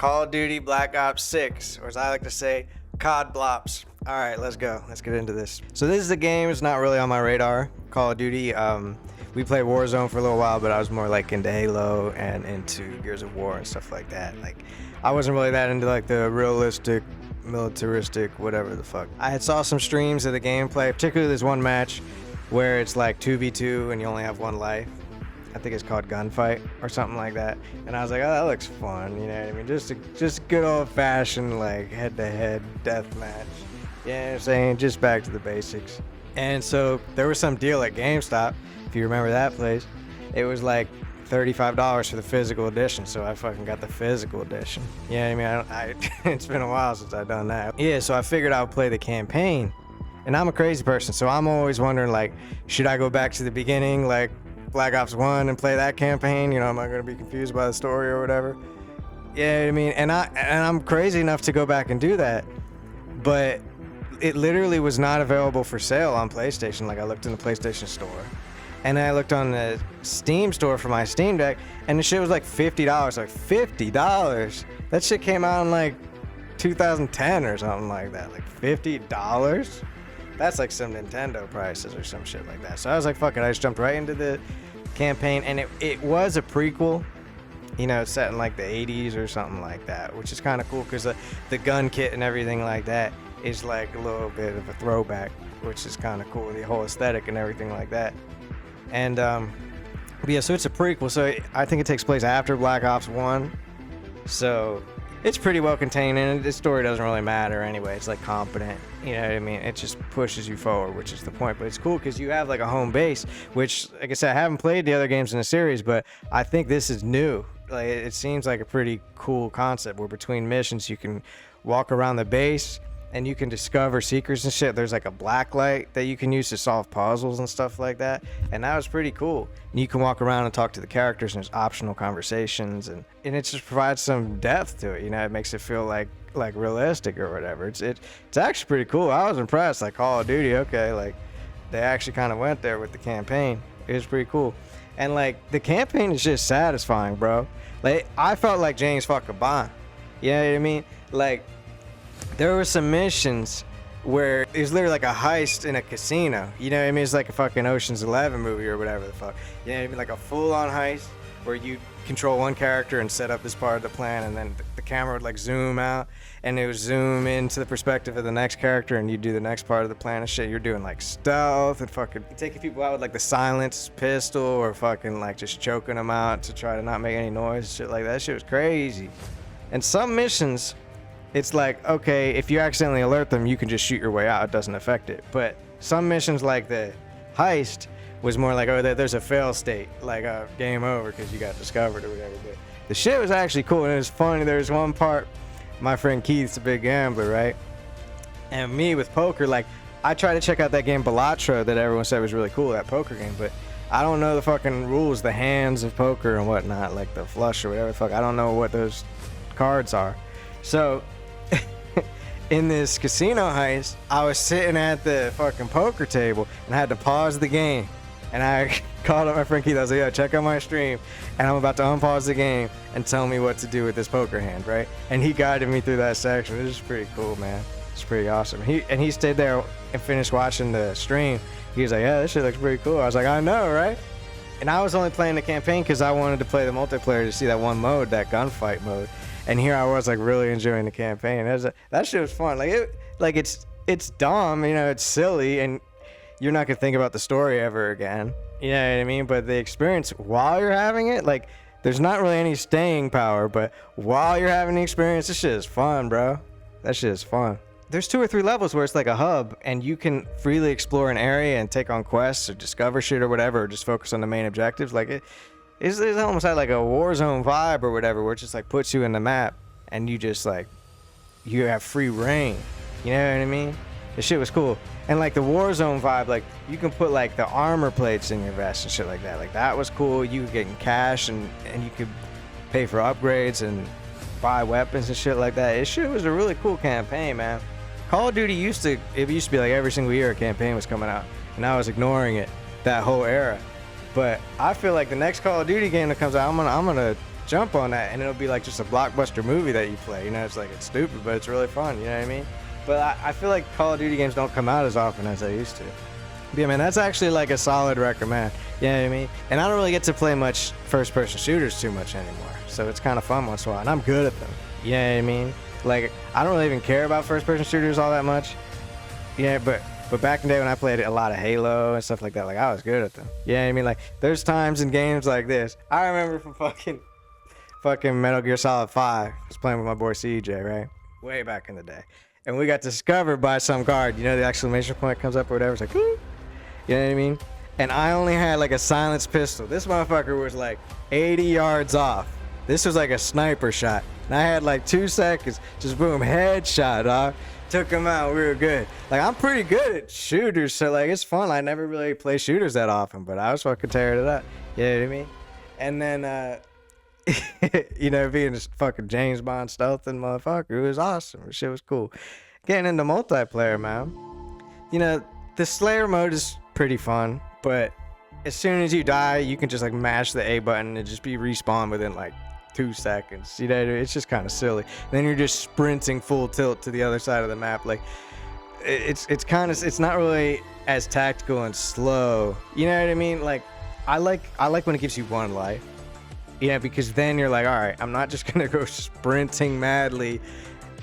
Call of Duty Black Ops 6, or as I like to say, COD Blops. All right, let's go. Let's get into this. So this is a game. It's not really on my radar. Call of Duty. We played Warzone for a little while, but I was more like into Halo and into Gears of War and stuff like that. Like, I wasn't really that into like the realistic, militaristic, whatever the fuck. I had saw some streams of the gameplay, particularly this one match where it's like 2v2 and you only have one life. I think it's called Gunfight or something like that. And I was like, oh, that looks fun. You know what I mean? Just good old fashioned like head-to-head death match. You know what I'm saying? Just back to the basics. And so there was some deal at GameStop, if you remember that place. It was like $35 for the physical edition, so I fucking got the physical edition. You know what I mean? It's been a while since I've done that. Yeah, so I figured I would play the campaign. And I'm a crazy person, so I'm always wondering, like, should I go back to the beginning, like Black Ops 1 and play that campaign? You know, am I going to be confused by the story or whatever? Yeah, you know what I mean? And I'm crazy enough to go back and do that, but it literally was not available for sale on PlayStation. Like, I looked in the PlayStation store, and then I looked on the Steam store for my Steam Deck, and the shit was like $50. Like, $50? That shit came out in like 2010 or something like that. Like, $50? That's like some Nintendo prices or some shit like that. So I was like, fuck it. I just jumped right into the campaign, and it was a prequel. You know, it's set in like the 80s or something like that, which is kind of cool because the gun kit and everything like that is like a little bit of a throwback, which is kind of cool. The whole aesthetic and everything like that. And but yeah, so it's a prequel. So I think it takes place after Black Ops 1. So it's pretty well contained, and the story doesn't really matter anyway. It's like competent, you know what I mean? It just pushes you forward, which is the point. But it's cool because you have like a home base, which, like I said, I haven't played the other games in the series, but I think this is new. Like, it seems like a pretty cool concept where between missions you can walk around the base and you can discover secrets and shit. There's like a black light that you can use to solve puzzles and stuff like that, and that was pretty cool. And you can walk around and talk to the characters, and there's optional conversations, and it just provides some depth to it. You know, it makes it feel like realistic or whatever. It's actually pretty cool. I was impressed. Like, Call of Duty, okay, like they actually kind of went there with the campaign. It was pretty cool. And like the campaign is just satisfying, bro. Like, I felt like James fucking Bond. You know what I mean? Like, there were some missions where it was literally like a heist in a casino. You know what I mean? It's like a fucking Ocean's 11 movie or whatever the fuck. You know what I mean? Like a full-on heist where you control one character and set up this part of the plan, and then the camera would like zoom out and it would zoom into the perspective of the next character, and you do the next part of the plan and shit. You're doing like stealth and fucking taking people out with like the silenced pistol, or fucking like just choking them out to try to not make any noise. Shit like that. Shit was crazy. And some missions, it's like, okay, if you accidentally alert them, you can just shoot your way out. It doesn't affect it. But some missions, like the heist, was more like, oh, there's a fail state, like a game over because you got discovered or whatever. But the shit was actually cool, and it was funny. There's one part, my friend Keith's a big gambler, right? And me with poker, like, I tried to check out that game Balatro that everyone said was really cool, that poker game, but I don't know the fucking rules, the hands of poker and whatnot, like the flush or whatever the fuck. I don't know what those cards are. So in this casino heist, I was sitting at the fucking poker table and I had to pause the game. And I called up my friend Keith. I was like, yo, check out my stream, and I'm about to unpause the game and tell me what to do with this poker hand, right? And he guided me through that section. It was pretty cool, man. It's pretty awesome. He stayed there and finished watching the stream. He was like, yeah, this shit looks pretty cool. I was like, I know, right? And I was only playing the campaign because I wanted to play the multiplayer to see that one mode, that gunfight mode. And here I was, like, really enjoying the campaign. That shit was fun. It's dumb, you know, it's silly, and you're not gonna think about the story ever again. You know what I mean? But the experience while you're having it, like, there's not really any staying power, but while you're having the experience, this shit is fun, bro. That shit is fun. There's 2 or 3 levels where it's like a hub, and you can freely explore an area and take on quests or discover shit or whatever, or just focus on the main objectives. Like, it's almost had like a Warzone vibe or whatever, where it just like puts you in the map and you just like, you have free reign. You know what I mean? This shit was cool. And like the Warzone vibe, like you can put like the armor plates in your vest and shit like that. Like, that was cool. You could get cash and you could pay for upgrades and buy weapons and shit like that. It shit was a really cool campaign, man. Call of Duty used to be like every single year a campaign was coming out, and I was ignoring it that whole era. But I feel like the next Call of Duty game that comes out, I'm gonna jump on that, and it'll be like just a blockbuster movie that you play. You know, it's like, it's stupid, but it's really fun. You know what I mean? But I feel like Call of Duty games don't come out as often as they used to. But yeah, man, that's actually like a solid recommend. You know what I mean? And I don't really get to play much first-person shooters too much anymore, so it's kind of fun once in a while, and I'm good at them. You know what I mean? Like, I don't really even care about first-person shooters all that much. Yeah, but back in the day when I played a lot of Halo and stuff like that, like, I was good at them. You know what I mean? Like, there's times in games like this. I remember from fucking Metal Gear Solid 5. I was playing with my boy CJ, right? Way back in the day. And we got discovered by some guard. You know, the exclamation point comes up or whatever. It's like, whoo! You know what I mean? And I only had like a silenced pistol. This motherfucker was like 80 yards off. This was like a sniper shot. And I had like 2 seconds. Just boom, headshot, dog. Took him out. We were good. Like, I'm pretty good at shooters, so like, it's fun. I never really play shooters that often, but I was fucking tearing it up. You know what I mean? And then, you know, being this fucking James Bond stealthing motherfucker, it was awesome. Shit was cool. Getting into multiplayer, man. You know, the Slayer mode is pretty fun, but as soon as you die, you can just like mash the A button and just be respawned within like 2 seconds. You know, it's just kind of silly. And then you're just sprinting full tilt to the other side of the map. Like, it's not really as tactical and slow. You know what I mean? Like, I like when it gives you 1 life. Yeah, because then you're like, all right, I'm not just gonna go sprinting madly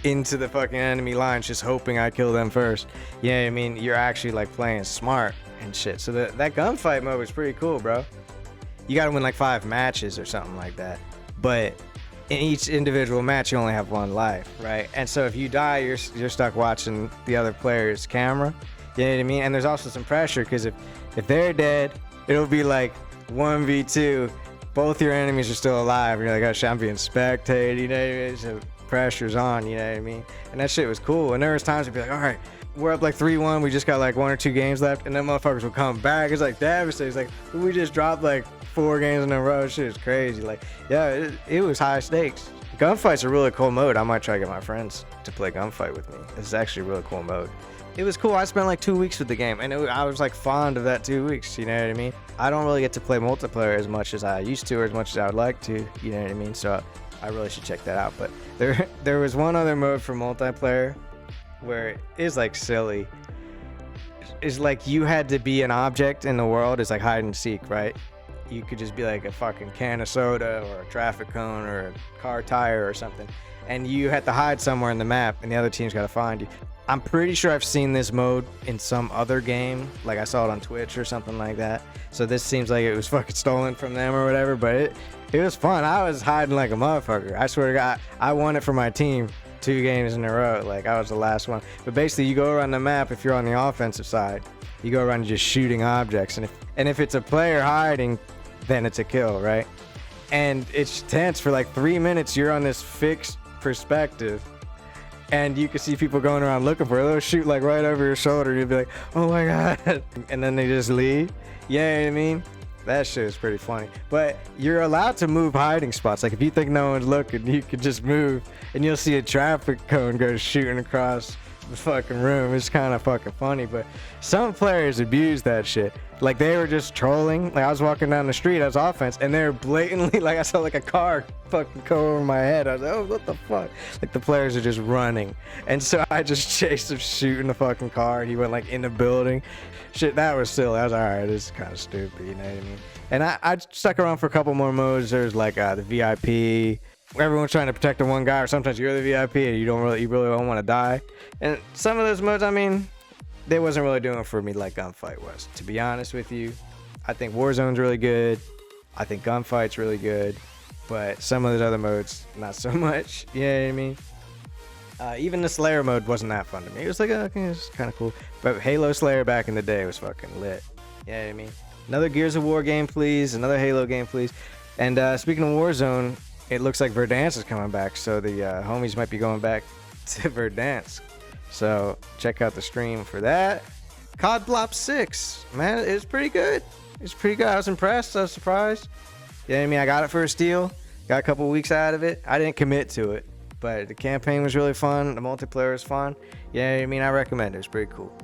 into the fucking enemy lines just hoping I kill them first. You know what I mean? You're actually like playing smart and shit. So that gunfight mode was pretty cool, bro. You gotta win like 5 matches or something like that. But in each individual match, you only have 1 life, right? And so if you die, you're stuck watching the other player's camera. You know what I mean? And there's also some pressure, because if they're dead, it'll be like 1v2. Both your enemies are still alive. And you're like, oh shit, I'm being spectated. You know what I mean? So pressure's on. You know what I mean? And that shit was cool. And there was times I'd be like, all right, we're up like 3-1. We just got like 1 or 2 games left, and then motherfuckers will come back. It's like devastating. It's like, we just dropped like 4 games in a row. Shit is crazy. Like, yeah, it was high stakes. Gunfight's a really cool mode. I might try to get my friends to play gunfight with me. It's actually a really cool mode. It was cool. I spent like 2 weeks with the game, and I was like fond of that 2 weeks. You know what I mean? I don't really get to play multiplayer as much as I used to, or as much as I would like to. You know what I mean? So I really should check that out. But there was one other mode for multiplayer where it is like silly. It's like you had to be an object in the world. It's like hide and seek, right? You could just be like a fucking can of soda or a traffic cone or a car tire or something, and you had to hide somewhere in the map, and the other team's got to find you. I'm pretty sure I've seen this mode in some other game, like I saw it on Twitch or something like that. So this seems like it was fucking stolen from them or whatever, but it was fun. I was hiding like a motherfucker. I swear to God, I won it for my team 2 games in a row. Like, I was the last one. But basically, you go around the map if you're on the offensive side. You go around just shooting objects, and if it's a player hiding, then it's a kill, right? And it's tense for like 3 minutes. You're on this fixed perspective, and you can see people going around looking for it. They'll shoot like right over your shoulder. You'll be like, oh my God. And then they just leave. You know what I mean? That shit is pretty funny. But you're allowed to move hiding spots. Like, if you think no one's looking, you can just move, and you'll see a traffic cone go shooting across the fucking room. It's kind of fucking funny. But some players abuse that shit. Like, they were just trolling. Like, I was walking down the street as offense, and they were blatantly, like, I saw like a car fucking go over my head. I was like, oh, what the fuck? Like, the players are just running. And so I just chased him, shooting the fucking car, and he went like in the building. Shit, that was silly. I was like, all right, this is kind of stupid, you know what I mean? And I stuck around for a couple more modes. There's like the VIP. Everyone's trying to protect the one guy, or sometimes you're the VIP and you really don't want to die. And some of those modes, I mean, they wasn't really doing for me like Gunfight was. To be honest with you, I think Warzone's really good. I think Gunfight's really good. But some of those other modes, not so much. You know what I mean? Even the Slayer mode wasn't that fun to me. It was like, okay, it's kind of cool. But Halo Slayer back in the day was fucking lit. You know what I mean? Another Gears of War game, please. Another Halo game, please. And speaking of Warzone, it looks like Verdansk is coming back. So the homies might be going back to Verdansk. So check out the stream for that. COD Blop 6. Man, it's pretty good. It's pretty good. I was impressed. I was surprised. You know what I mean? I got it for a steal. Got a couple weeks out of it. I didn't commit to it, but the campaign was really fun. The multiplayer was fun. Yeah, you know what I mean? I recommend it. It's pretty cool.